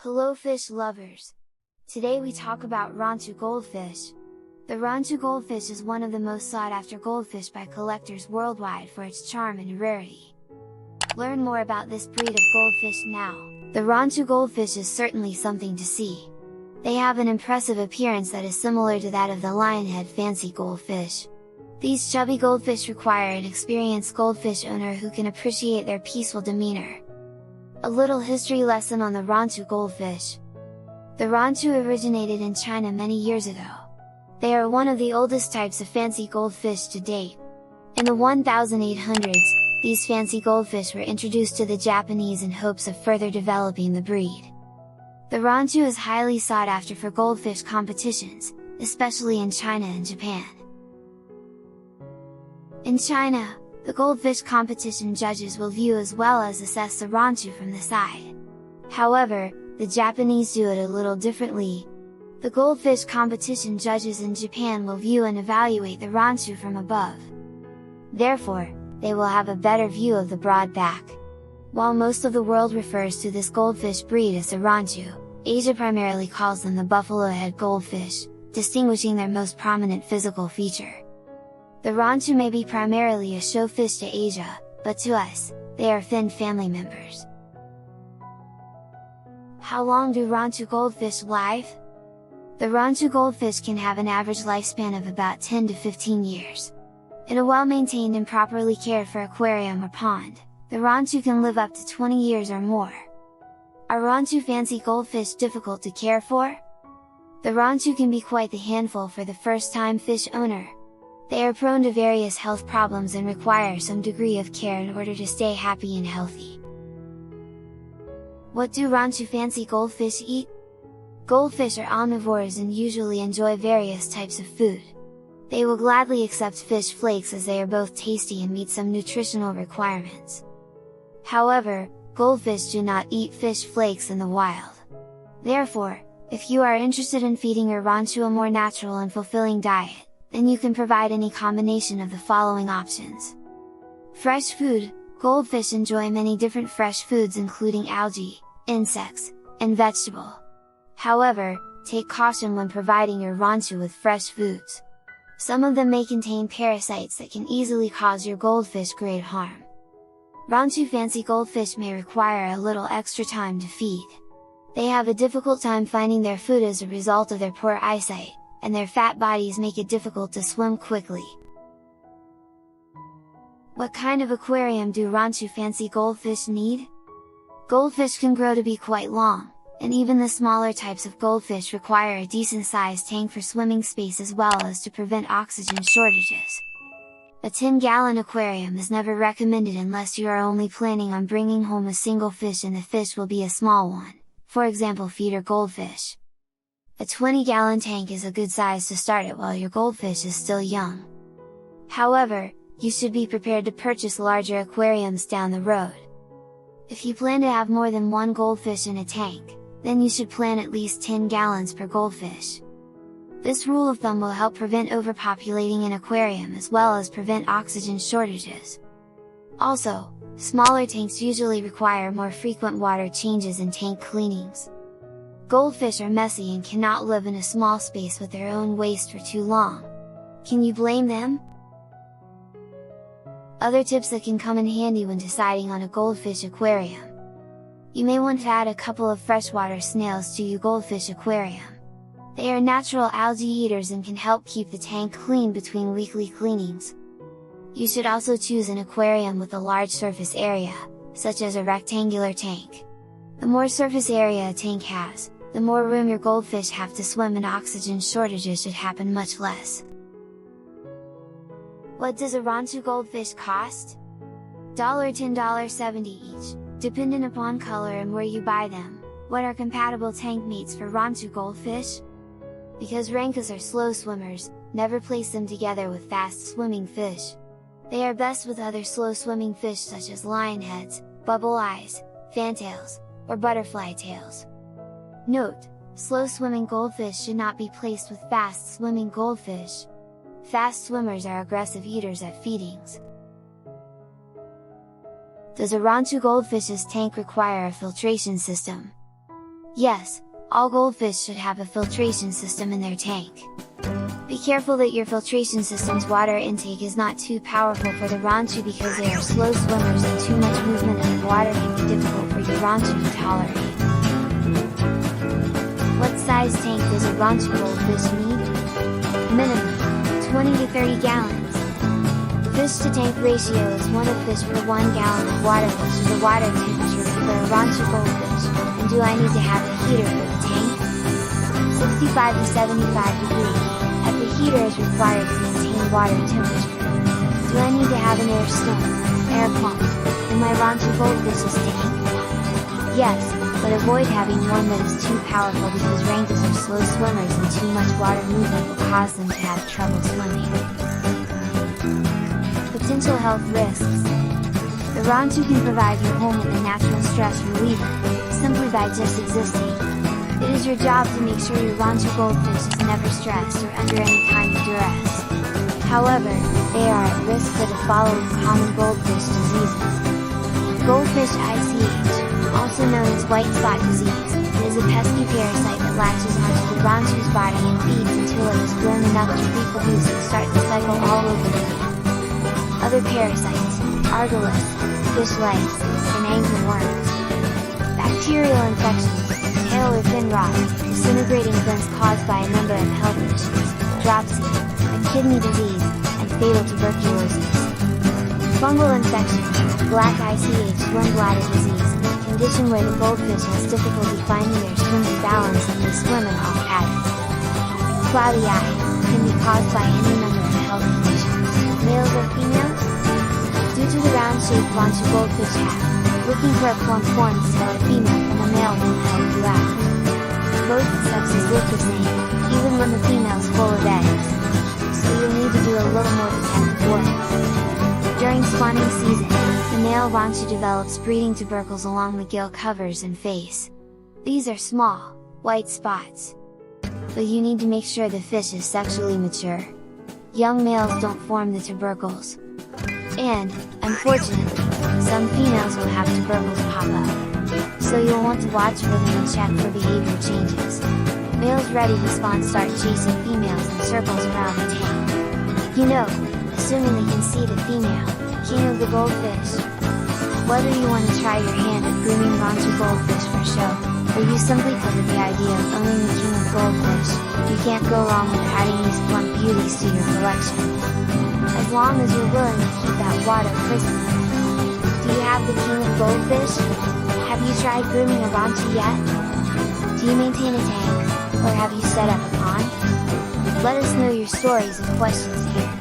Hello fish lovers! Today we talk about Ranchu Goldfish. The Ranchu Goldfish is one of the most sought after goldfish by collectors worldwide for its charm and rarity. Learn more about this breed of goldfish now. The Ranchu Goldfish is certainly something to see. They have an impressive appearance that is similar to that of the Lionhead Fancy Goldfish. These chubby goldfish require an experienced goldfish owner who can appreciate their peaceful demeanor. A little history lesson on the Ranchu Goldfish. The Ranchu originated in China many years ago. They are one of the oldest types of fancy goldfish to date. In the 1800s, these fancy goldfish were introduced to the Japanese in hopes of further developing the breed. The Ranchu is highly sought after for goldfish competitions, especially in China and Japan. In China, the goldfish competition judges will view as well as assess the Ranchu from the side. However, the Japanese do it a little differently. The goldfish competition judges in Japan will view and evaluate the Ranchu from above. Therefore, they will have a better view of the broad back. While most of the world refers to this goldfish breed as the Ranchu, Asia primarily calls them the buffalo head goldfish, distinguishing their most prominent physical feature. The Ranchu may be primarily a show fish to Asia, but to us, they are fin family members. How long do Ranchu goldfish live? The Ranchu goldfish can have an average lifespan of about 10 to 15 years. In a well-maintained and properly cared for aquarium or pond, the Ranchu can live up to 20 years or more. Are Ranchu Fancy Goldfish difficult to care for? The Ranchu can be quite the handful for the first-time fish owner. They are prone to various health problems and require some degree of care in order to stay happy and healthy. What do Ranchu Fancy Goldfish eat? Goldfish are omnivores and usually enjoy various types of food. They will gladly accept fish flakes as they are both tasty and meet some nutritional requirements. However, goldfish do not eat fish flakes in the wild. Therefore, if you are interested in feeding your Ranchu a more natural and fulfilling diet, then you can provide any combination of the following options. Fresh food. Goldfish enjoy many different fresh foods including algae, insects, and vegetable. However, take caution when providing your Ranchu with fresh foods. Some of them may contain parasites that can easily cause your goldfish great harm. Ranchu Fancy Goldfish may require a little extra time to feed. They have a difficult time finding their food as a result of their poor eyesight, and their fat bodies make it difficult to swim quickly. What kind of aquarium do Ranchu Fancy Goldfish need? Goldfish can grow to be quite long, and even the smaller types of goldfish require a decent sized tank for swimming space as well as to prevent oxygen shortages. A 10-gallon aquarium is never recommended unless you are only planning on bringing home a single fish and the fish will be a small one, for example feeder goldfish. A 20-gallon tank is a good size to start at while your goldfish is still young. However, you should be prepared to purchase larger aquariums down the road. If you plan to have more than one goldfish in a tank, then you should plan at least 10 gallons per goldfish. This rule of thumb will help prevent overpopulating an aquarium as well as prevent oxygen shortages. Also, smaller tanks usually require more frequent water changes and tank cleanings. Goldfish are messy and cannot live in a small space with their own waste for too long. Can you blame them? Other tips that can come in handy when deciding on a goldfish aquarium. You may want to add a couple of freshwater snails to your goldfish aquarium. They are natural algae eaters and can help keep the tank clean between weekly cleanings. You should also choose an aquarium with a large surface area, such as a rectangular tank. The more surface area a tank has, the more room your goldfish have to swim and oxygen shortages should happen much less. What does a Ranchu goldfish cost? $10 $70 each, dependent upon color and where you buy them. What are compatible tank mates for Ranchu goldfish? Because Ranchus are slow swimmers, never place them together with fast swimming fish. They are best with other slow swimming fish such as lionheads, bubble eyes, fantails, or butterfly tails. Note: slow swimming goldfish should not be placed with fast swimming goldfish. Fast swimmers are aggressive eaters at feedings. Does a Ranchu goldfish's tank require a filtration system? Yes, all goldfish should have a filtration system in their tank. Be careful that your filtration system's water intake is not too powerful for the Ranchu because they are slow swimmers and too much movement of the water can be difficult for your Ranchu to tolerate. What size tank does a Ranchu goldfish need? Minimum 20 to 30 gallons. Fish to tank ratio is 1 of fish per 1 gallon of water, which is the water temperature for a Ranchu goldfish. And do I need to have a heater for the tank? 65 to 75 degrees. The heater is required to maintain water temperature. Do I need to have an air stone, air pump, in my Ranchu goldfish's tank? Yes, but avoid having one that is too powerful because Ranchus are slow swimmers and too much water movement will cause them to have trouble swimming. Potential health risks. The Ranchu can provide your home with a natural stress reliever, simply by just existing. It is your job to make sure your Ranchu goldfish is never stressed or under any kind of duress. However, they are at risk for the following common goldfish diseases. Goldfish ICH, also known as white spot disease, is a pesky parasite that latches onto the Ranchu's body and feeds until it is grown enough to reproduce and start the cycle all over again. Other parasites, argillus, fish lice, and anglerworms. Bacterial infections, tail or fin rot, disintegrating events caused by a number of health issues, dropsy, a kidney disease, and fatal tuberculosis. Fungal infection, black ICH swim bladder disease, condition where the goldfish has difficulty finding their swimming balance and they swim in off pattern. Cloudy eye, can be caused by any number of health conditions, males or females? Due to the round-shaped Ranchu goldfish hat, looking for a plump form to tell a female from a male won't help you out. Both sexes look the same, even when the female's full of eggs. So you'll need to do a little more detective work. During spawning season, the male Ranchu develops breeding tubercles along the gill covers and face. These are small, white spots. But you need to make sure the fish is sexually mature. Young males don't form the tubercles. And, unfortunately, some females will have tubercles pop up. So you'll want to watch for them and check for behavior changes. Males ready to spawn start chasing females in circles around the tank. You know, assuming they can see the female, king of the goldfish. Whether you want to try your hand at grooming Ranchu goldfish for show, or you simply covet the idea of owning the king of goldfish, you can't go wrong with adding these plump beauties to your collection. As long as you're willing to keep that water pristine. Do you have the king of goldfish? Have you tried grooming a Ranchu yet? Do you maintain a tank, or have you set up a pond? Let us know your stories and questions here.